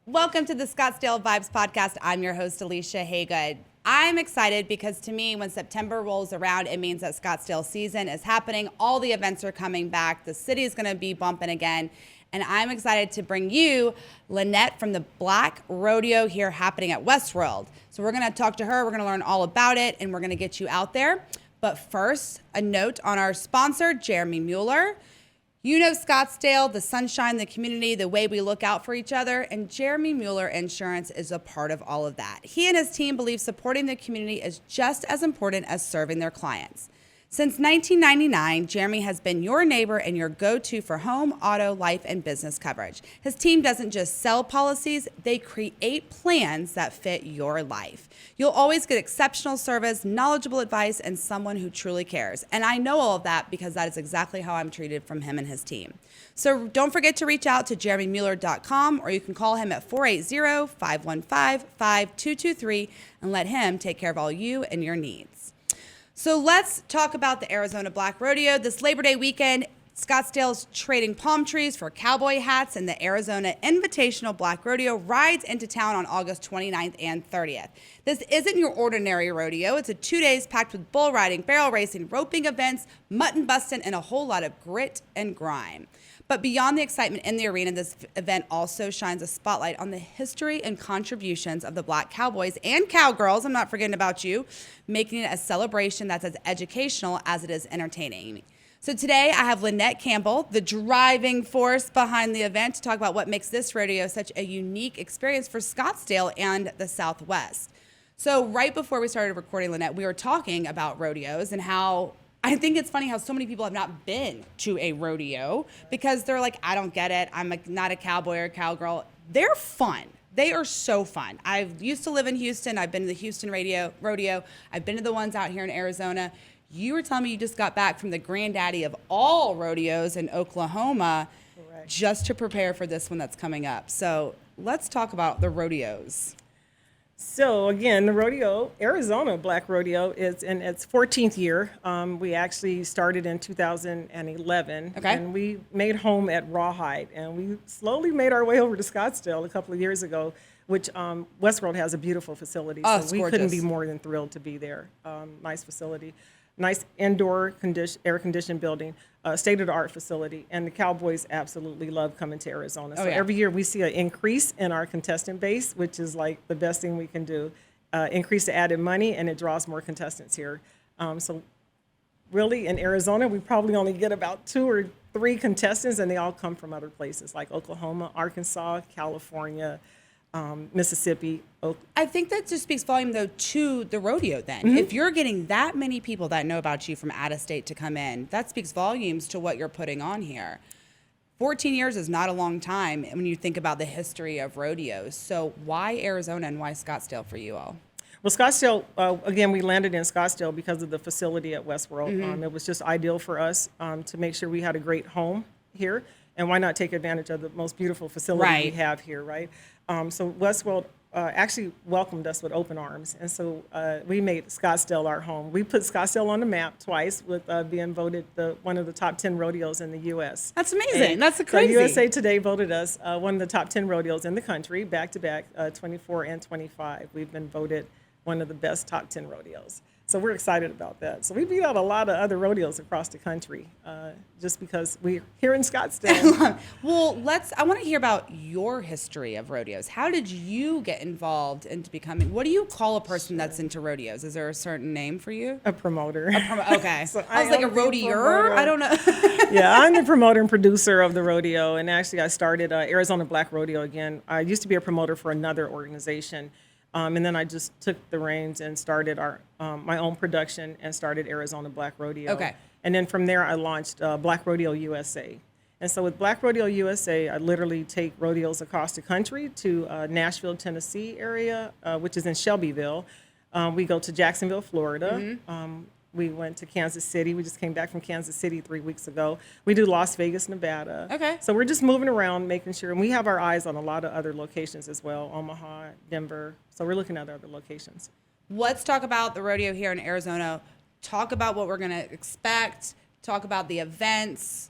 Welcome to the Scottsdale Vibes Podcast. I'm your host, Alicia Haygood. I'm excited because to me, when September rolls around, it means that Scottsdale season is happening. All the events are coming back. The city is going to be bumping again. And I'm excited to bring you Lynette from the Black Rodeo here happening at Westworld. So we're going to talk to her. We're going to learn all about it, and we're going to get you out there. But first, a note on our sponsor, Jeremy Mueller. You know Scottsdale, the sunshine, the community, the way we look out for each other, and Jeremy Mueller Insurance is a part of all of that. He and his team believe supporting the community is just as important as serving their clients. Since 1999, Jeremy has been your neighbor and your go-to for home, auto, life, and business coverage. His team doesn't just sell policies, they create plans that fit your life. You'll always get exceptional service, knowledgeable advice, and someone who truly cares. And I know all of that because that is exactly how I'm treated from him and his team. So don't forget to reach out to jeremymueller.com, or you can call him at 480-515-5223 and let him take care of all you and your needs. So let's talk about the Arizona Black Rodeo. This Labor Day weekend, Scottsdale's trading palm trees for cowboy hats, and the Arizona Invitational Black Rodeo rides into town on August 29th and 30th. This isn't your ordinary rodeo. It's a 2 days packed with bull riding, barrel racing, roping events, mutton busting, and a whole lot of grit and grime. But beyond the excitement in the arena, this event also shines a spotlight on the history and contributions of the Black cowboys and cowgirls, I'm not forgetting about you, making it a celebration that's as educational as it is entertaining. So today I have Lynette Campbell, the driving force behind the event, to talk about what makes this rodeo such a unique experience for Scottsdale and the Southwest. So right before we started recording, Lynette, we were talking about rodeos and how I think it's funny how so many people have not been to a rodeo because they're like, I don't get it. I'm not a cowboy or cowgirl. They're fun. They are so fun. I used to live in Houston. I've been to the Houston rodeo. I've been to the ones out here in Arizona. You were telling me you just got back from the granddaddy of all rodeos in Oklahoma. Correct. Just to prepare for this one that's coming up. So let's talk about the rodeos. So again, the rodeo, Arizona Black Rodeo, is in its 14th year. We actually started in 2011, and we made home at Rawhide, and we slowly made our way over to Scottsdale a couple of years ago, which Westworld has a beautiful facility, so we couldn't be more than thrilled to be there. Nice facility, nice indoor air-conditioned building, state-of-the-art facility, and the Cowboys absolutely love coming to Arizona. So every year we see an increase in our contestant base, which is like the best thing we can do. Increase the added money, and it draws more contestants here. So really in Arizona, we probably only get about 2 or 3 contestants, and they all come from other places like Oklahoma, Arkansas, California, Mississippi. I think that just speaks volume, though, to the rodeo then. Mm-hmm. If you're getting that many people that know about you from out of state to come in, that speaks volumes to what you're putting on here. 14 years is not a long time when you think about the history of rodeos. So why Arizona and why Scottsdale for you all? Well, Scottsdale, again, we landed in Scottsdale because of the facility at Westworld. Mm-hmm. It was just ideal for us to make sure we had a great home here. And why not take advantage of the most beautiful facility we have here, right? So Westworld actually welcomed us with open arms. And so we made Scottsdale our home. We put Scottsdale on the map twice with being voted one of the top 10 rodeos in the U.S. That's amazing. And that's crazy. So USA Today voted us one of the top 10 rodeos in the country, back-to-back, 24 and 25. We've been voted one of the best top 10 rodeos. So we're excited about that. So we beat out a lot of other rodeos across the country just because we're here in Scottsdale. Well, I want to hear about your history of rodeos. How did you get involved into becoming, what do you call a person that's into rodeos? Is there a certain name for you? A promoter. Okay. So I was like a rodeer? I don't know. Yeah, I'm the promoter and producer of the rodeo. And actually I started Arizona Black Rodeo again. I used to be a promoter for another organization. And then I just took the reins and started my own production and started Arizona Black Rodeo. Okay. And then from there, I launched Black Rodeo USA. And so with Black Rodeo USA, I literally take rodeos across the country to Nashville, Tennessee area, which is in Shelbyville. We go to Jacksonville, Florida. Mm-hmm. We went to Kansas City. We just came back from Kansas City 3 weeks ago. We do Las Vegas, Nevada. Okay. So we're just moving around, making sure, and we have our eyes on a lot of other locations as well, Omaha, Denver. So we're looking at other locations. Let's talk about the rodeo here in Arizona. Talk about what we're going to expect. Talk about the events.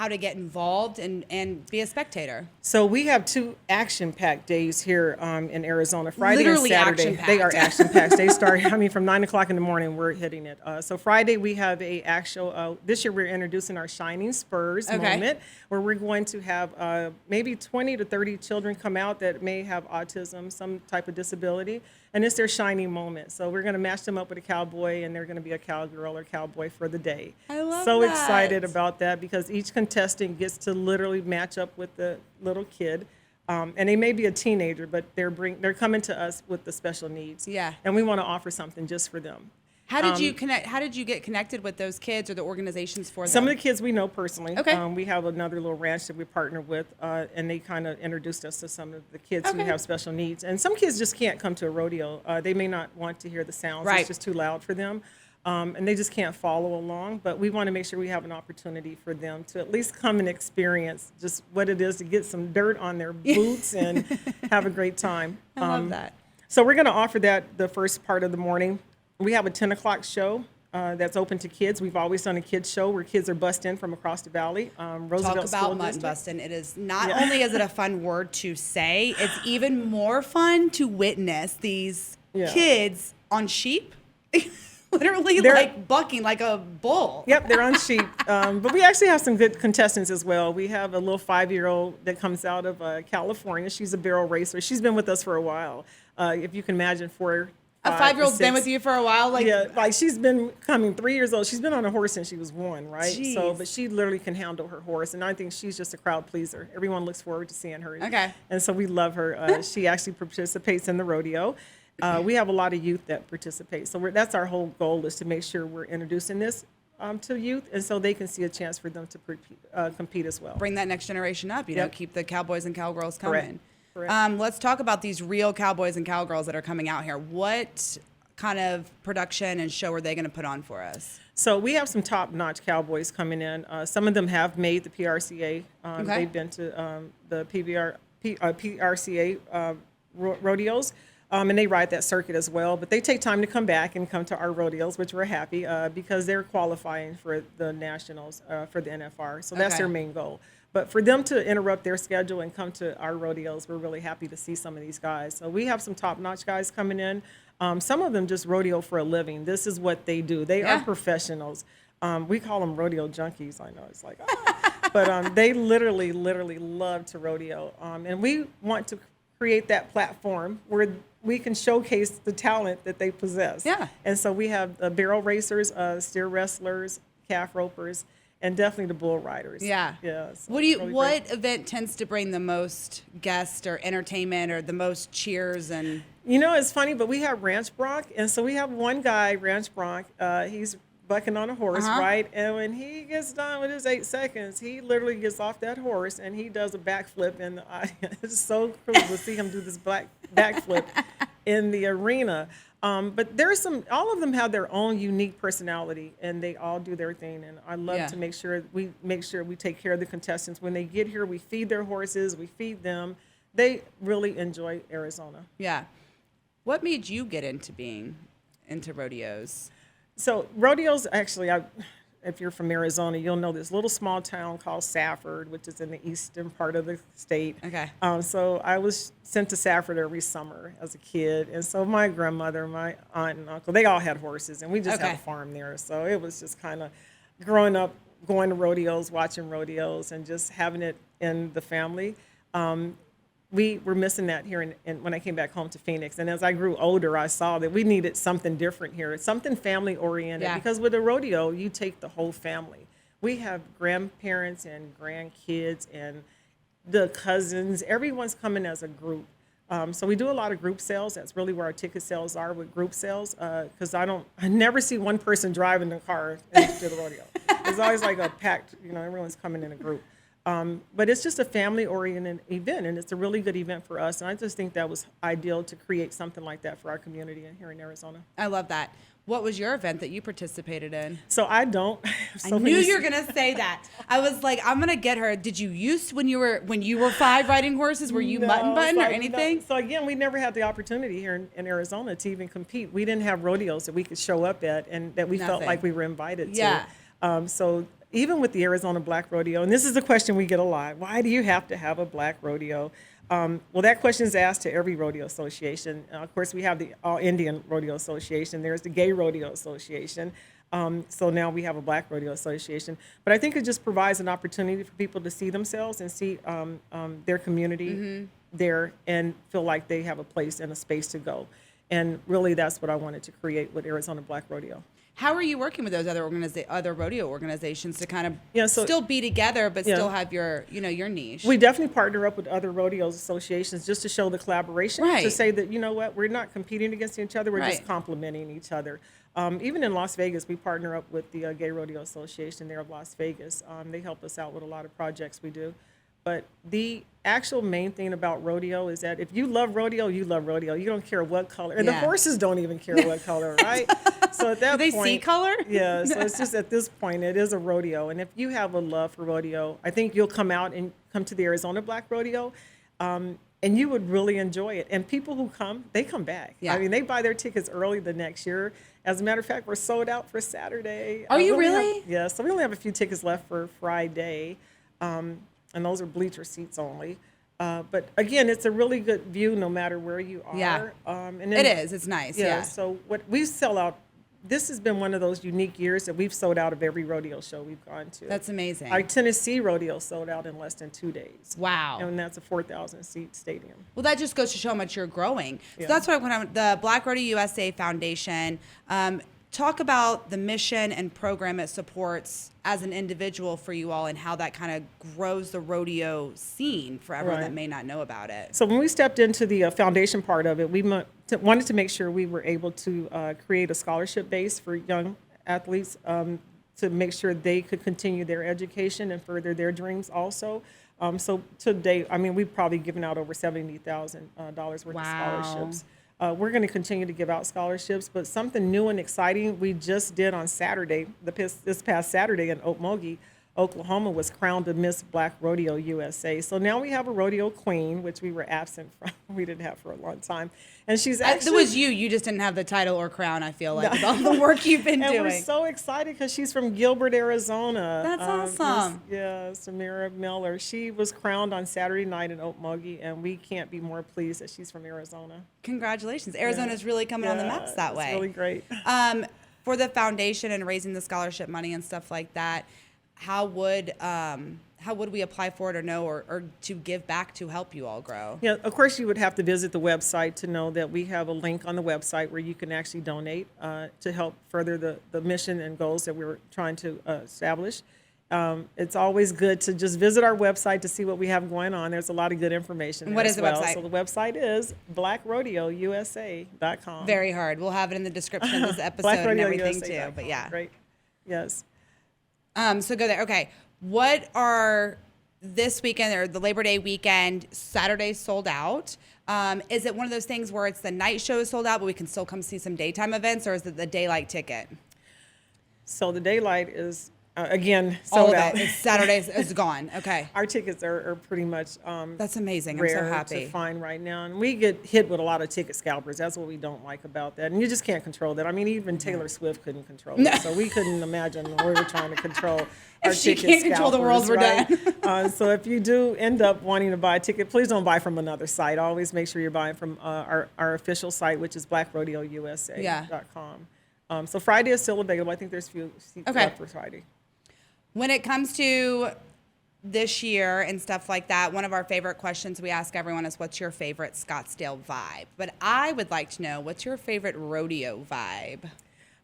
how to get involved and be a spectator. So we have 2 action-packed days here in Arizona. Friday Literally and Saturday. action-packed. They are action-packed. They start, from 9 o'clock in the morning, we're hitting it. So Friday we have a actual, this year we're introducing our Shining Spurs moment, where we're going to have maybe 20 to 30 children come out that may have autism, some type of disability, and it's their shining moment. So we're going to match them up with a cowboy, and they're going to be a cowgirl or cowboy for the day. I love so that. Excited about that, because each contestant gets to literally match up with the little kid. And they may be a teenager, but they're coming to us with the special needs. Yeah. And we want to offer something just for them. How did you connect? How did you get connected with those kids or the organizations for them? Some of the kids we know personally. Okay. We have another little ranch that we partner with, and they kind of introduced us to some of the kids who have special needs. And some kids just can't come to a rodeo. They may not want to hear the sounds. Right. It's just too loud for them. And they just can't follow along. But we want to make sure we have an opportunity for them to at least come and experience just what it is to get some dirt on their boots and have a great time. I love that. So we're going to offer that the first part of the morning. We have a 10 o'clock show that's open to kids. We've always done a kids show where kids are bussed in from across the valley. Roosevelt Talk about mutton busting. It is not only is it a fun word to say, it's even more fun to witness these kids on sheep. Literally like bucking like a bull. Yep, they're on sheep. But we actually have some good contestants as well. We have a little 5-year-old that comes out of California. She's a barrel racer. She's been with us for a while. If you can imagine, a 5-year-old's been with you for a while? Like she's been coming 3 years old. She's been on a horse since she was 1, right? Jeez. So, but she literally can handle her horse. And I think she's just a crowd pleaser. Everyone looks forward to seeing her. Okay. And so we love her. She actually participates in the rodeo. We have a lot of youth that participate. So that's our whole goal, is to make sure we're introducing this to youth, and so they can see a chance for them to compete as well. Bring that next generation up, keep the cowboys and cowgirls coming. Correct. Let's talk about these real cowboys and cowgirls that are coming out here. What kind of production and show are they going to put on for us? So we have some top-notch cowboys coming in. Some of them have made the PRCA. They've been to the PRCA rodeos. And they ride that circuit as well, but they take time to come back and come to our rodeos, which we're happy because they're qualifying for the nationals for the NFR. So that's their main goal. But for them to interrupt their schedule and come to our rodeos, we're really happy to see some of these guys. So we have some top-notch guys coming in. Some of them just rodeo for a living. This is what they do. They are professionals. We call them rodeo junkies. I know, it's like, but they literally love to rodeo. And we want to create that platform where we can showcase the talent that they possess. Yeah. And so we have barrel racers, steer wrestlers, calf ropers, and definitely the bull riders. Yeah. Yes. What event tends to bring the most guests or entertainment or the most cheers and? It's funny, but we have Ranch Bronc, and so we have one guy, Ranch Bronc. He's bucking on a horse, right? And when he gets done with his 8 seconds, he literally gets off that horse and he does a backflip. And it's so cool to see him do this backflip in the arena. But all of them have their own unique personality, and they all do their thing. And I love to make sure we take care of the contestants. When they get here, we feed their horses, we feed them. They really enjoy Arizona. Yeah. What made you get into rodeos? So rodeos, actually, if you're from Arizona, you'll know this little small town called Safford, which is in the eastern part of the state. Okay. So I was sent to Safford every summer as a kid. And so my grandmother, my aunt and uncle, they all had horses, and we just had a farm there. So it was just kind of growing up, going to rodeos, watching rodeos, and just having it in the family. We were missing that here when I came back home to Phoenix. And as I grew older, I saw that we needed something different here, something family-oriented. Yeah. Because with a rodeo, you take the whole family. We have grandparents and grandkids and the cousins. Everyone's coming as a group. So we do a lot of group sales. That's really where our ticket sales are, with group sales. Because I never see one person driving the car to the rodeo. It's always like a packed, everyone's coming in a group. But it's just a family-oriented event, and it's a really good event for us. And I just think that was ideal to create something like that for our community here in Arizona. I love that. What was your event that you participated in? So I don't. I knew you were gonna say that. I was like, I'm gonna get her. Did you use when you were 5 riding horses? Were you mutton button or anything? No. So again, we never had the opportunity here in Arizona to even compete. We didn't have rodeos that we could show up at and that we felt like we were invited to. Yeah. So even with the Arizona Black Rodeo, and this is the question we get a lot, why do you have to have a black rodeo? Well, that question is asked to every rodeo association. Of course, we have the All Indian Rodeo Association. There's the Gay Rodeo Association. So now we have a Black Rodeo Association. But I think it just provides an opportunity for people to see themselves and see their community there and feel like they have a place and a space to go. And really, that's what I wanted to create with Arizona Black Rodeo. How are you working with those other rodeo organizations to kind of still be together, but still have your niche? We definitely partner up with other rodeo associations just to show the collaboration, to say that, you know what, we're not competing against each other, we're just complementing each other. Even in Las Vegas, we partner up with the Gay Rodeo Association there of Las Vegas. They help us out with a lot of projects we do. But the actual main thing about rodeo is that if you love rodeo, you love rodeo. You don't care what color. And the horses don't even care what color, right? So at that Do they point, see color? Yeah, so it's just at this point, it is a rodeo. And if you have a love for rodeo, I think you'll come out and come to the Arizona Black Rodeo, and you would really enjoy it. And people who come, they come back. Yeah. I mean, they buy their tickets early the next year. As a matter of fact, we're sold out for Saturday. Are you really? Yeah, so we only have a few tickets left for Friday. And those are bleacher seats only. But again, it's a really good view no matter where you are. Yeah, and then, it is. It's nice. Yeah. So what we sell out, this has been one of those unique years that we've sold out of every rodeo show we've gone to. That's amazing. Our Tennessee rodeo sold out in less than 2 days. Wow. And that's a 4,000 seat stadium. Well, that just goes to show how much you're growing. So that's what I want. The Black Rodeo USA Foundation. Talk about the mission and program it supports as an individual for you all and how that kind of grows the rodeo scene for everyone that may not know about it. So when we stepped into the foundation part of it, we wanted to make sure we were able to create a scholarship base for young athletes to make sure they could continue their education and further their dreams also. So to date, I mean, we've probably given out over $70,000 worth of scholarships. We're going to continue to give out scholarships, but something new and exciting we just did on Saturday, this past Saturday in Okmulgee, Oklahoma, was crowned the Miss Black Rodeo USA. So now we have a rodeo queen, which we were absent from. We didn't have for a long time. And she's actually... It was you. You just didn't have the title or crown, I feel like, with all the work you've been doing. And we're so excited because she's from Gilbert, Arizona. That's awesome. Samira Mueller. She was crowned on Saturday night in Okmulgee, and we can't be more pleased that she's from Arizona. Congratulations. Arizona's really coming on the maps that way. It's really great. For the foundation and raising the scholarship money and stuff like that, how would we apply for it or know or to give back to help you all grow? Yeah, of course you would have to visit the website to know that we have a link on the website where you can actually donate to help further the mission and goals that we're trying to establish. It's always good to just visit our website to see what we have going on. There's a lot of good information there. What is the website? So the website is blackrodeousa.com. Very hard. We'll have it in the description of this episode and everything too. But yeah. Great. Yes. So go there. Okay. What are this weekend or the Labor Day weekend, Saturday sold out? Is it one of those things where it's the night show is sold out, but we can still come see some daytime events, or is it the daylight ticket? So the daylight is, again, sold out. It's Saturday is gone. Okay. Our tickets are pretty much that's amazing. I'm rare so happy to find right now. And we get hit with a lot of ticket scalpers. That's what we don't like about that. And you just can't control that. I mean, even Taylor Swift couldn't control it. So we couldn't imagine we were trying to control our if she ticket can't control the world, we're right? done. So if you do end up wanting to buy a ticket, please don't buy from another site. Always make sure you're buying from our official site, which is blackrodeousa.com. So Friday is still available. I think there's a few seats left for Friday. When it comes to this year and stuff like that, one of our favorite questions we ask everyone is, what's your favorite Scottsdale vibe? But I would like to know, what's your favorite rodeo vibe?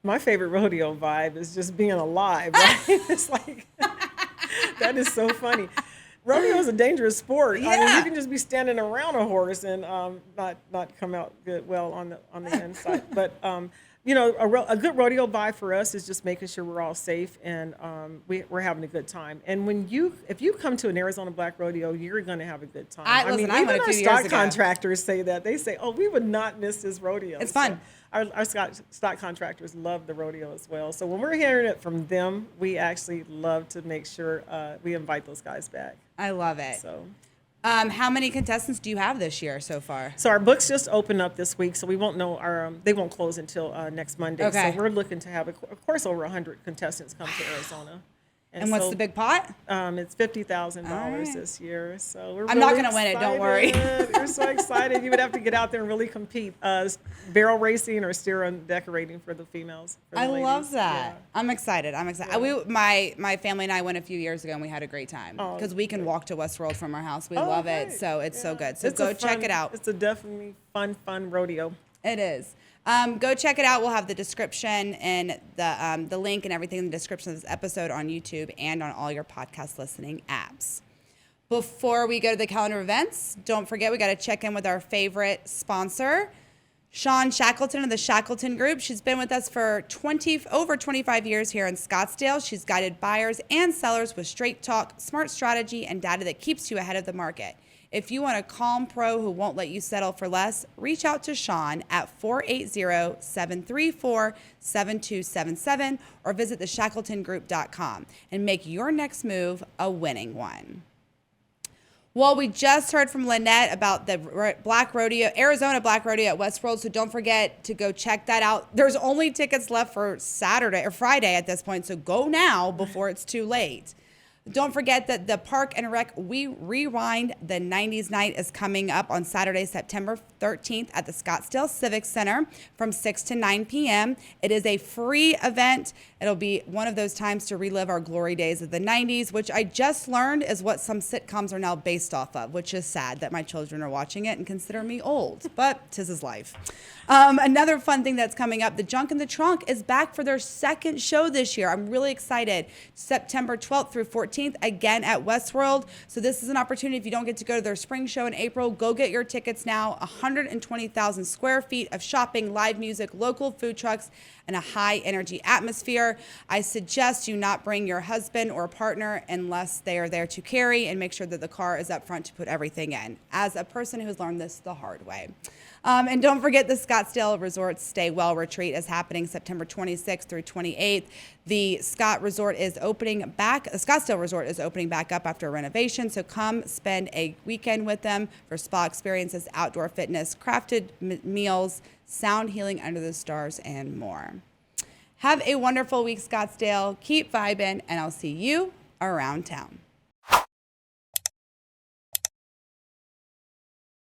My favorite rodeo vibe is just being alive. Right? It's like, that is so funny. Rodeo is a dangerous sport. Yeah. I mean, you can just be standing around a horse and not come out well on the inside. But you know, a good rodeo vibe for us is just making sure we're all safe and we're having a good time. And if you come to an Arizona Black Rodeo, you're going to have a good time. I mean, even our stock contractors say that. They say, "Oh, we would not miss this rodeo." It's fun. Our stock contractors love the rodeo as well. So when we're hearing it from them, we actually love to make sure we invite those guys back. I love it. So. How many contestants do you have this year so far? So our books just opened up this week, so we won't know they won't close until next Monday. Okay. So we're looking to have, of course, over 100 contestants come to Arizona. And what's the big pot? It's $50,000 right. this year. So I'm not going to win it. Don't worry. We're so excited. You would have to get out there and really compete. Barrel racing or steer decorating for the females. For the I ladies. love that. Yeah. I'm excited. Yeah. My family and I went a few years ago and we had a great time because we can walk to Westworld from our house. We love it. So it's so good. So go check it out. It's a definitely fun rodeo. It is. Go check it out. We'll have the description and the link and everything in the description of this episode on YouTube and on all your podcast listening apps. Before we go to the calendar events, don't forget we got to check in with our favorite sponsor, Shawn Shackleton of the Shackleton Group. She's been with us for over 25 years here in Scottsdale. She's guided buyers and sellers with straight talk, smart strategy, and data that keeps you ahead of the market. If you want a calm pro who won't let you settle for less, reach out to Shawn at 480-734-7277 or visit theshackletongroup.com and make your next move a winning one. Well, we just heard from Lynette about the Black Rodeo, Arizona Black Rodeo at Westworld, so don't forget to go check that out. There's only tickets left for Saturday or Friday at this point, so go now before it's too late. Don't forget that the Park and Rec We Rewind the 90s Night is coming up on Saturday, September 13th at the Scottsdale Civic Center from 6 to 9 p.m. It is a free event. It'll be one of those times to relive our glory days of the 90s, which I just learned is what some sitcoms are now based off of, which is sad that my children are watching it and consider me old, but 'tis his life. Another fun thing that's coming up, the Junk in the Trunk is back for their second show this year. I'm really excited. September 12th through 14th, again at Westworld. So this is an opportunity. If you don't get to go to their spring show in April, go get your tickets now. 120,000 square feet of shopping, live music, local food trucks, and a high energy atmosphere. I suggest you not bring your husband or partner unless they are there to carry, and make sure that the car is up front to put everything in. As a person who's learned this the hard way. And don't forget the Scottsdale Resort Stay Well Retreat is happening September 26th through 28th. The Scottsdale Resort is opening back up after a renovation. So come spend a weekend with them for spa experiences, outdoor fitness, crafted meals, sound healing under the stars, and more. Have a wonderful week, Scottsdale. Keep vibing, and I'll see you around town.